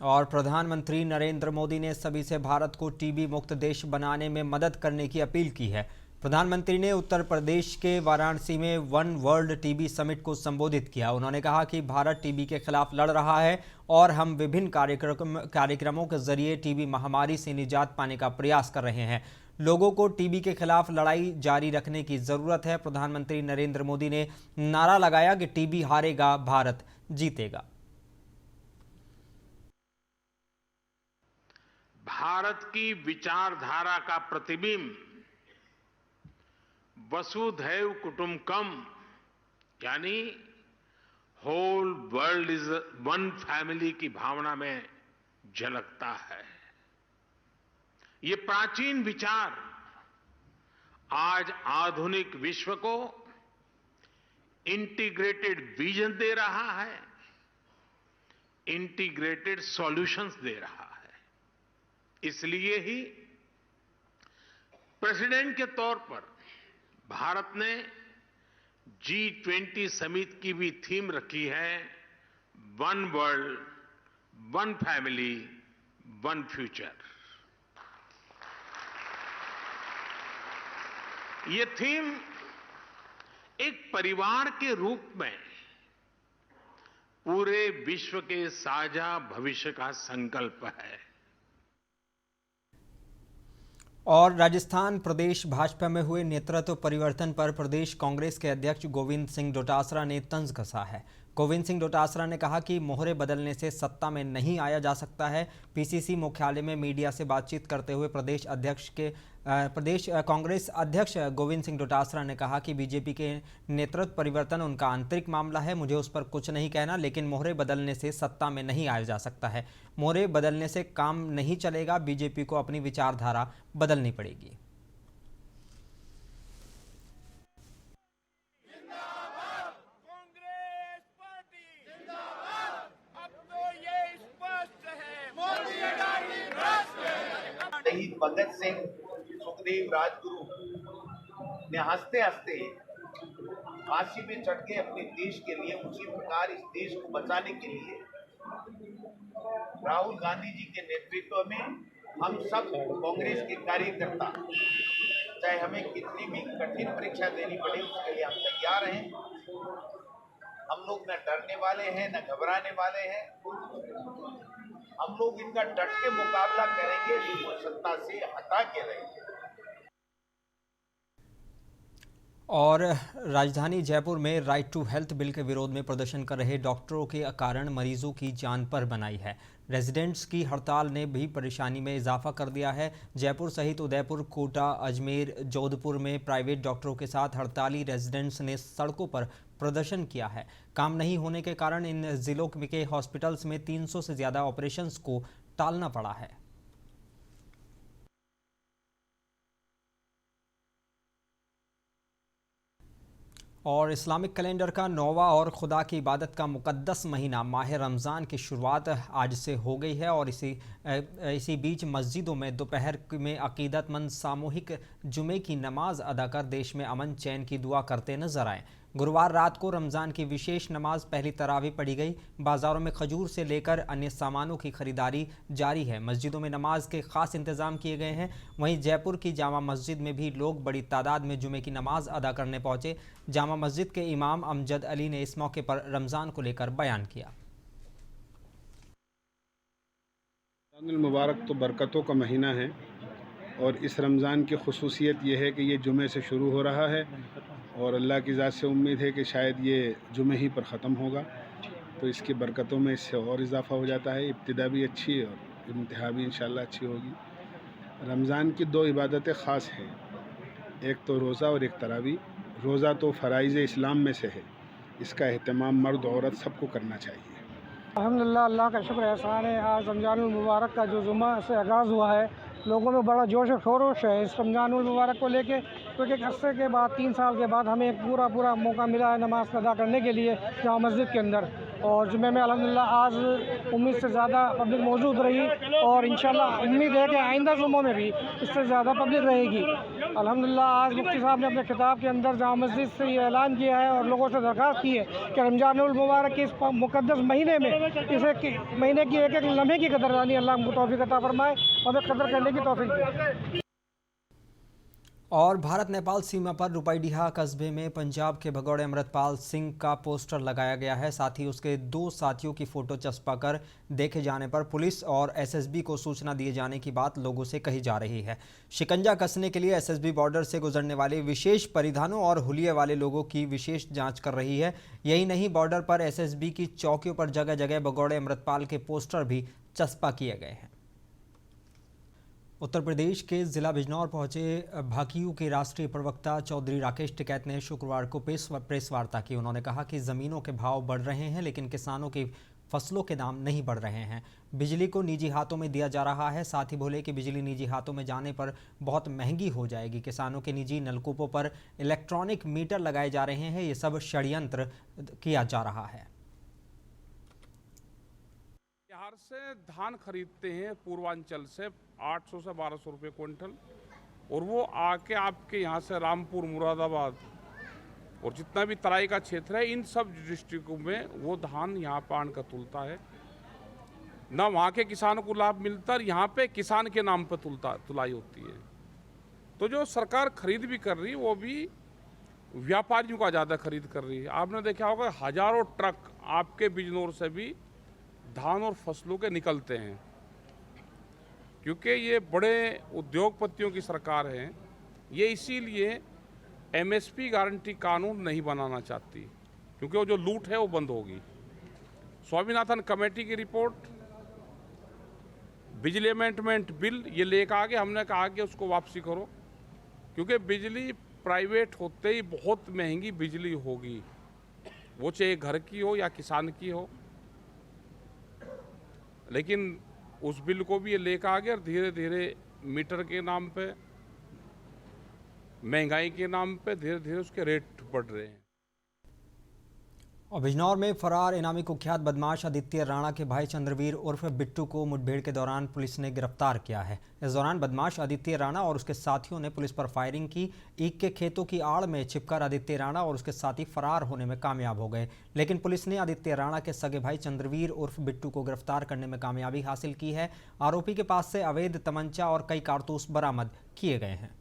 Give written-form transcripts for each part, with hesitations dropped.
और प्रधानमंत्री नरेंद्र मोदी ने सभी से भारत को टीबी मुक्त देश बनाने में मदद करने की अपील की है। प्रधानमंत्री ने उत्तर प्रदेश के वाराणसी में वन वर्ल्ड टीबी समिट को संबोधित किया। उन्होंने कहा कि भारत टीबी के खिलाफ लड़ रहा है और हम विभिन्न कार्यक्रमों के जरिए टीबी महामारी से निजात पाने का प्रयास कर रहे हैं। लोगों को टीबी के खिलाफ लड़ाई जारी रखने की जरूरत है। प्रधानमंत्री नरेंद्र मोदी ने नारा लगाया कि टीबी हारेगा, भारत जीतेगा। भारत की विचारधारा का प्रतिबिंब वसुधैव कुटुंबकम यानी whole world is one family की भावना में झलकता है। ये प्राचीन विचार आज आधुनिक विश्व को इंटीग्रेटेड विजन दे रहा है, इंटीग्रेटेड सॉल्यूशंस दे रहा है। इसलिए ही प्रेसिडेंट के तौर पर भारत ने G20 समिट की भी थीम रखी है, one world, one family, one future. ये थीम एक परिवार के रूप में पूरे विश्व के साझा भविष्य का संकल्प है। और राजस्थान प्रदेश भाजपा में हुए नेतृत्व परिवर्तन पर प्रदेश कांग्रेस के अध्यक्ष गोविंद सिंह डोटासरा ने तंज कसा है। गोविंद सिंह डोटासरा ने कहा कि मोहरे बदलने से सत्ता में नहीं आया जा सकता है। पीसीसी मुख्यालय में मीडिया से बातचीत करते हुए प्रदेश कांग्रेस अध्यक्ष गोविंद सिंह डोटासरा ने कहा कि बीजेपी के नेतृत्व परिवर्तन उनका आंतरिक मामला है, मुझे उस पर कुछ नहीं कहना, लेकिन मोहरे बदलने से सत्ता में नहीं आया जा सकता है। मोहरे बदलने से काम नहीं चलेगा, बीजेपी को अपनी विचारधारा बदलनी पड़ेगी। शहीद भगत सिंह, सुखदेव, राजगुरु ने हंसते हंसते फांसी पे चढ़ के अपने देश के लिए, उसी प्रकार इस देश को बचाने के लिए राहुल गांधी जी के नेतृत्व में हम सब कांग्रेस के कार्यकर्ता, चाहे हमें कितनी भी कठिन परीक्षा देनी पड़े, उसके लिए हम तैयार हैं। हम लोग न डरने वाले हैं, न घबराने वाले हैं। हम लोग इनका डट के मुकाबला करेंगे, इनको सत्ता से हटा के रहेंगे। और राजधानी जयपुर में राइट टू हेल्थ बिल के विरोध में प्रदर्शन कर रहे डॉक्टरों के कारण मरीजों की जान पर बनाई है। रेजिडेंट्स की हड़ताल ने भी परेशानी में इजाफा कर दिया है। जयपुर सहित उदयपुर, कोटा, अजमेर, जोधपुर में प्राइवेट डॉक्टरों के साथ हड़ताली रेजिडेंट्स ने सड़कों पर प्रदर्शन किया है। काम नहीं होने के कारण इन जिलों के हॉस्पिटल्स में 300 से ज़्यादा ऑपरेशंस को टालना पड़ा है। और इस्लामिक कैलेंडर का 9वां और खुदा की इबादत का मुक़द्दस महीना माह रमज़ान की शुरुआत आज से हो गई है। और इसी बीच मस्जिदों में दोपहर में अक़ीदतमंद सामूहिक जुमे की नमाज अदा कर देश में अमन चैन की दुआ करते नजर आए। गुरुवार रात को रमज़ान की विशेष नमाज पहली तरावी पढ़ी गई। बाज़ारों में खजूर से लेकर अन्य सामानों की खरीदारी जारी है। मस्जिदों में नमाज के खास इंतज़ाम किए गए हैं। वहीं जयपुर की जामा मस्जिद में भी लोग बड़ी तादाद में जुमे की नमाज अदा करने पहुंचे। जामा मस्जिद के इमाम अमजद अली ने इस मौके पर रमज़ान को लेकर बयान किया। रमज़ानुल मुबारक तो बरकतों का महीना है और इस रमज़ान की खुसूसियत ये है कि ये जुमे से शुरू हो रहा है और अल्लाह की ज़ात से उम्मीद है कि शायद ये जुमे ही पर ख़त्म होगा, तो इसकी बरकतों में इससे और इजाफ़ा हो जाता है। इब्तिदा भी अच्छी और इंतहा भी इंशाअल्लाह अच्छी होगी। रमज़ान की 2 इबादतें ख़ास हैं, एक तो रोज़ा और एक तरावी। रोज़ा तो फ़राइज़ इस्लाम में से है, इसका एहतमाम मर्द औरत सबको करना चाहिए। अल्हम्दुलिल्लाह, अल्लाह का शुक्र एहसान है। आज रमज़ानुल मुबारक का जो जुमा से आगाज़ हुआ है, लोगों में बड़ा जोश और खरोश है इस रमज़ानुल मुबारक को लेके। क्योंकि एक अरसे के बाद 3 साल के बाद हमें एक पूरा मौका मिला है नमाज अदा करने के लिए जामा मस्जिद के अंदर। और जुमे में अल्हम्दुलिल्लाह आज उम्मीद से ज़्यादा पब्लिक मौजूद रही और इंशाल्लाह उम्मीद है कि आइंदा जुम्मों में भी इससे ज़्यादा पब्लिक रहेगी। अल्हम्दुलिल्लाह आज मुफ्ती साहब ने अपने खिताब के अंदर जामा मस्जिद से ये ऐलान किया है और लोगों से दरख्वास्त की है कि रमज़ानुल मुबारक के इस मुक़द्दस महीने में महीने की एक लम्हे की कदरदानी अल्लाह हमको तौफीक अता फरमाए और हमें कदर करने की तौफीक दे। और भारत नेपाल सीमा पर रुपाईडीहा कस्बे में पंजाब के भगौड़े अमृतपाल सिंह का पोस्टर लगाया गया है। साथ ही उसके 2 साथियों की फोटो चस्पा कर देखे जाने पर पुलिस और एसएसबी को सूचना दिए जाने की बात लोगों से कही जा रही है। शिकंजा कसने के लिए एसएसबी बॉर्डर से गुजरने वाले विशेष परिधानों और हुलिये वाले लोगों की विशेष जांच कर रही है। यही नहीं, बॉर्डर पर एसएसबी की चौकियों पर जगह जगह भगौड़े अमृतपाल के पोस्टर भी चस्पा किए गए हैं। उत्तर प्रदेश के जिला बिजनौर पहुंचे भाकियू के राष्ट्रीय प्रवक्ता चौधरी राकेश टिकैत ने शुक्रवार को प्रेस वार्ता की। उन्होंने कहा कि ज़मीनों के भाव बढ़ रहे हैं लेकिन किसानों की फसलों के दाम नहीं बढ़ रहे हैं। बिजली को निजी हाथों में दिया जा रहा है। साथ ही बोले कि बिजली निजी हाथों में जाने पर बहुत महंगी हो जाएगी। किसानों के निजी नलकूपों पर इलेक्ट्रॉनिक मीटर लगाए जा रहे हैं। ये सब षड्यंत्र किया जा रहा है। बिहार से धान खरीदते हैं पूर्वांचल से 800 से 1200 रुपये क्विंटल, और वो आके आपके यहाँ से रामपुर, मुरादाबाद और जितना भी तराई का क्षेत्र है, इन सब डिस्ट्रिक्टों में वो धान यहाँ पर आन का तुलता है। ना वहाँ के किसानों को लाभ मिलता है, यहाँ पे किसान के नाम पे तुलाई होती है। तो जो सरकार खरीद भी कर रही है वो भी व्यापारियों का ज़्यादा खरीद कर रही है। आपने देखा होगा हजारों ट्रक आपके बिजनौर से भी धान और फसलों के निकलते हैं, क्योंकि ये बड़े उद्योगपतियों की सरकार है। ये इसीलिए एमएसपी गारंटी कानून नहीं बनाना चाहती, क्योंकि वो जो लूट है वो बंद होगी। स्वामीनाथन कमेटी की रिपोर्ट, बिजली अमेंडमेंट बिल ये लेकर आगे हमने कहा कि उसको वापसी करो, क्योंकि बिजली प्राइवेट होते ही बहुत महंगी बिजली होगी, वो चाहे घर की हो या किसान की हो। लेकिन उस बिल को भी ये लेकर आ गया और धीरे धीरे मीटर के नाम पे, महंगाई के नाम पे धीरे धीरे उसके रेट बढ़ रहे हैं। और बिजनौर में फरार इनामी कुख्यात बदमाश आदित्य राणा के भाई चंद्रवीर उर्फ बिट्टू को मुठभेड़ के दौरान पुलिस ने गिरफ्तार किया है। इस दौरान बदमाश आदित्य राणा और उसके साथियों ने पुलिस पर फायरिंग की। ईख के खेतों की आड़ में छिपकर आदित्य राणा और उसके साथी फरार होने में कामयाब हो गए, लेकिन पुलिस ने आदित्य राणा के सगे भाई चंद्रवीर उर्फ बिट्टू को गिरफ्तार करने में कामयाबी हासिल की है। आरोपी के पास से अवैध तमंचा और कई कारतूस बरामद किए गए हैं।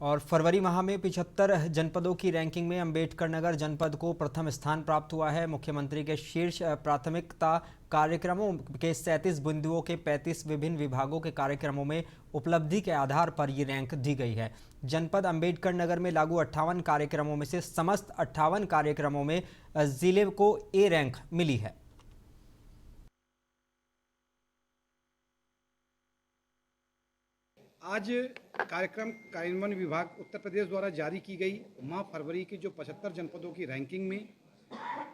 और फरवरी माह में 75 जनपदों की रैंकिंग में अंबेडकर नगर जनपद को प्रथम स्थान प्राप्त हुआ है। मुख्यमंत्री के शीर्ष प्राथमिकता कार्यक्रमों के 37 बिंदुओं के 35 विभिन्न विभागों के कार्यक्रमों में उपलब्धि के आधार पर ये रैंक दी गई है। जनपद अंबेडकर नगर में लागू 58 कार्यक्रमों में से समस्त 58 कार्यक्रमों में जिले को ए रैंक मिली है। आज कार्यक्रम कार्यान्वयन विभाग उत्तर प्रदेश द्वारा जारी की गई माह फरवरी की जो 75 जनपदों की रैंकिंग में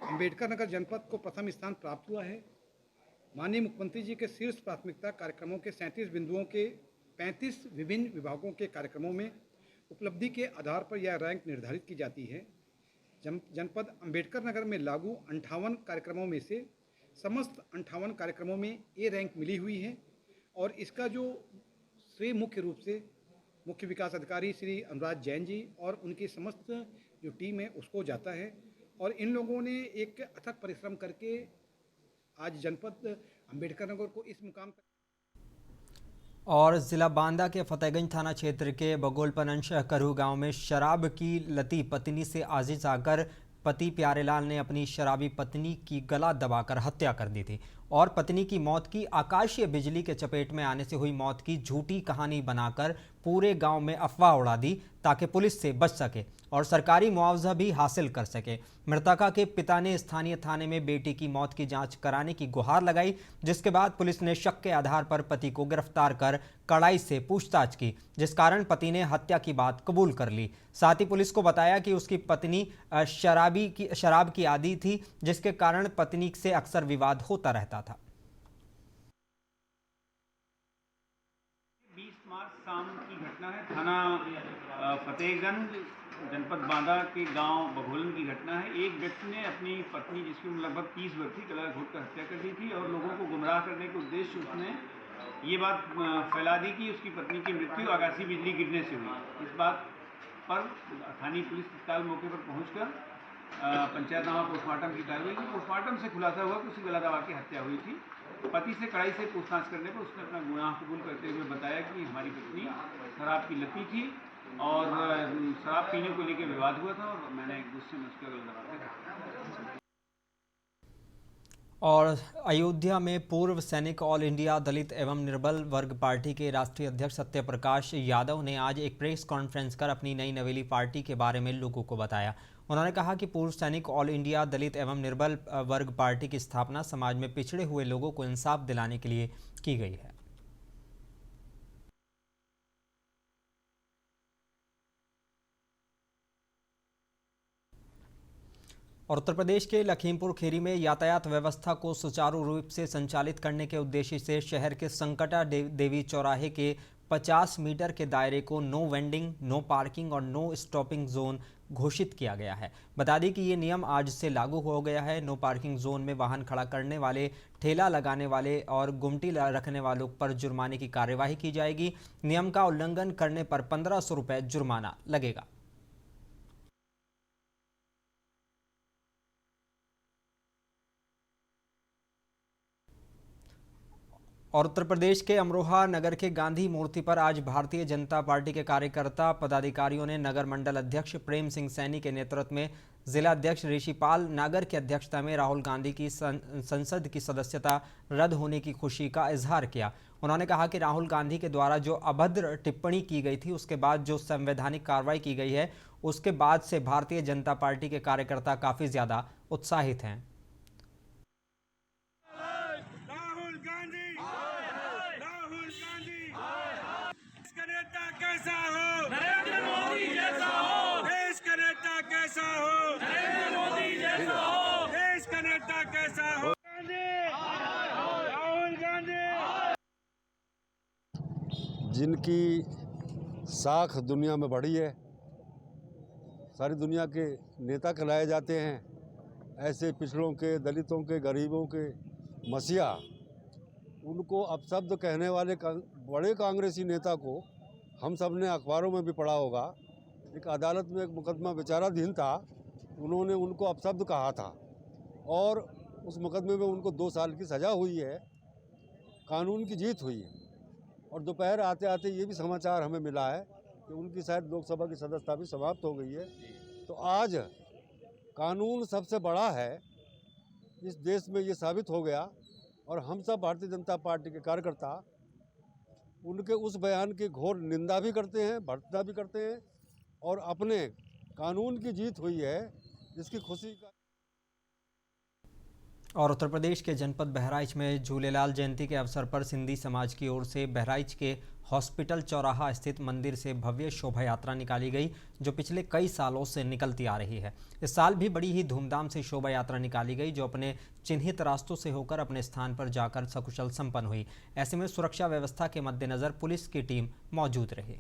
अंबेडकर नगर जनपद को प्रथम स्थान प्राप्त हुआ है। माननीय मुख्यमंत्री जी के शीर्ष प्राथमिकता कार्यक्रमों के 37 बिंदुओं के 35 विभिन्न विभागों के कार्यक्रमों में उपलब्धि के आधार पर यह रैंक निर्धारित की जाती है। जनपद अंबेडकर नगर में लागू 58 कार्यक्रमों में से समस्त 58 कार्यक्रमों में ए रैंक मिली हुई है, और इसका जो श्रेय मुख्य रूप से मुख्य विकास अधिकारी श्री अनुराग जैन जी और उनकी समस्त जो टीम है उसको जाता है। और इन लोगों ने एक अथक परिश्रम करके आज जनपद अंबेडकर नगर को इस मुकाम तक। और जिला बांदा के फतेहगंज थाना क्षेत्र के बगोलपनंश करू गांव में शराब की लती पत्नी से आजिज आकर पति प्यारेलाल ने अपनी शराबी पत्नी की गला दबाकर हत्या कर दी थी और पत्नी की मौत की आकाशीय बिजली के चपेट में आने से हुई मौत की झूठी कहानी बनाकर पूरे गांव में अफवाह उड़ा दी ताकि पुलिस से बच सके और सरकारी मुआवजा भी हासिल कर सके। मृतका के पिता ने स्थानीय थाने में बेटी की मौत की जांच कराने की गुहार लगाई, जिसके बाद पुलिस ने शक के आधार पर पति को गिरफ्तार कर कड़ाई से पूछताछ की, जिस कारण पति ने हत्या की बात कबूल कर ली। साथ ही पुलिस को बताया कि उसकी पत्नी शराब की आदी थी, जिसके कारण पत्नी से अक्सर विवाद होता रहता था। थाना फतेहगंज जनपद बांदा के गांव बघोलन की घटना है। एक व्यक्ति ने अपनी पत्नी, जिसकी उम्र लगभग 30 वर्ष थी, गला घोंटकर हत्या कर दी थी और लोगों को गुमराह करने के उद्देश्य उसने ये बात फैला दी कि उसकी पत्नी की मृत्यु आकाशीय बिजली गिरने से हुई। इस बात पर स्थानीय पुलिस तत्काल मौके पर पहुंचकर पंचायतनामा पोस्टमार्टम की कार्रवाई की। पोस्टमार्टम से खुलासा हुआ कि उसकी गला दबा के हत्या हुई थी। पति से कड़ाई से पूछताछ करने पर उसने अपना गुनाह कबूल करते हुए बताया कि हमारी पत्नी शराब की लती थी और शराब पीने को लेकर विवाद हुआ था और मैंने एक गुस्से में उसका गला दबा के। और अयोध्या में पूर्व सैनिक ऑल इंडिया दलित एवं निर्बल वर्ग पार्टी के राष्ट्रीय अध्यक्ष सत्यप्रकाश यादव ने आज एक प्रेस कॉन्फ्रेंस कर अपनी नई नवेली पार्टी के बारे में लोगों को बताया। उन्होंने कहा कि पूर्व सैनिक ऑल इंडिया दलित एवं निर्बल वर्ग पार्टी की स्थापना समाज में पिछड़े हुए लोगों को इंसाफ दिलाने के लिए की गई है। और उत्तर प्रदेश के लखीमपुर खीरी में यातायात व्यवस्था को सुचारू रूप से संचालित करने के उद्देश्य से शहर के संकटा देवी चौराहे के 50 मीटर के दायरे को नो वेंडिंग, नो पार्किंग और नो स्टॉपिंग जोन घोषित किया गया है। बता दें कि ये नियम आज से लागू हो गया है। नो पार्किंग जोन में वाहन खड़ा करने वाले, ठेला लगाने वाले और गुमटी रखने वालों पर जुर्माने की कार्यवाही की जाएगी। नियम का उल्लंघन करने पर 1500 रुपये जुर्माना लगेगा। और उत्तर प्रदेश के अमरोहा नगर के गांधी मूर्ति पर आज भारतीय जनता पार्टी के कार्यकर्ता पदाधिकारियों ने नगर मंडल अध्यक्ष प्रेम सिंह सैनी के नेतृत्व में जिला अध्यक्ष ऋषिपाल नागर की अध्यक्षता में राहुल गांधी की संसद की सदस्यता रद्द होने की खुशी का इजहार किया। उन्होंने कहा कि राहुल गांधी के द्वारा जो अभद्र टिप्पणी की गई थी, उसके बाद जो संवैधानिक कार्रवाई की गई है, उसके बाद से भारतीय जनता पार्टी के कार्यकर्ता काफ़ी ज़्यादा उत्साहित हैं। कैसा हो नरेंद्र मोदी जैसा हो, देश का नेता कैसा हो नरेंद्र मोदी जैसा हो, देश का नेता कैसा हो राहुल गांधी। जिनकी साख दुनिया में बढ़ी है, सारी दुनिया के नेता कहलाए जाते हैं, ऐसे पिछड़ों के, दलितों के, गरीबों के मसीहा, उनको अपशब्द कहने वाले बड़े कांग्रेसी नेता को हम सब ने अखबारों में भी पढ़ा होगा। एक अदालत में एक मुकदमा विचाराधीन था, उन्होंने उनको अपशब्द कहा था और उस मुकदमे में उनको 2 साल की सज़ा हुई है। कानून की जीत हुई है। और दोपहर आते आते ये भी समाचार हमें मिला है कि उनकी शायद लोकसभा की सदस्यता भी समाप्त हो गई है। तो आज कानून सबसे बड़ा है, इस देश में ये साबित हो गया। और हम सब भारतीय जनता पार्टी के कार्यकर्ता उनके उस बयान की घोर निंदा भी करते हैं, भर्त्सना भी करते हैं और अपने कानून की जीत हुई है इसकी खुशी का। और उत्तर प्रदेश के जनपद बहराइच में झूलेलाल जयंती के अवसर पर सिंधी समाज की ओर से बहराइच के हॉस्पिटल चौराहा स्थित मंदिर से भव्य शोभा यात्रा निकाली गई, जो पिछले कई सालों से निकलती आ रही है। इस साल भी बड़ी ही धूमधाम से शोभा यात्रा निकाली गई, जो अपने चिन्हित रास्तों से होकर अपने स्थान पर जाकर सकुशल संपन्न हुई। ऐसे में सुरक्षा व्यवस्था के मद्देनजर पुलिस की टीम मौजूद रही।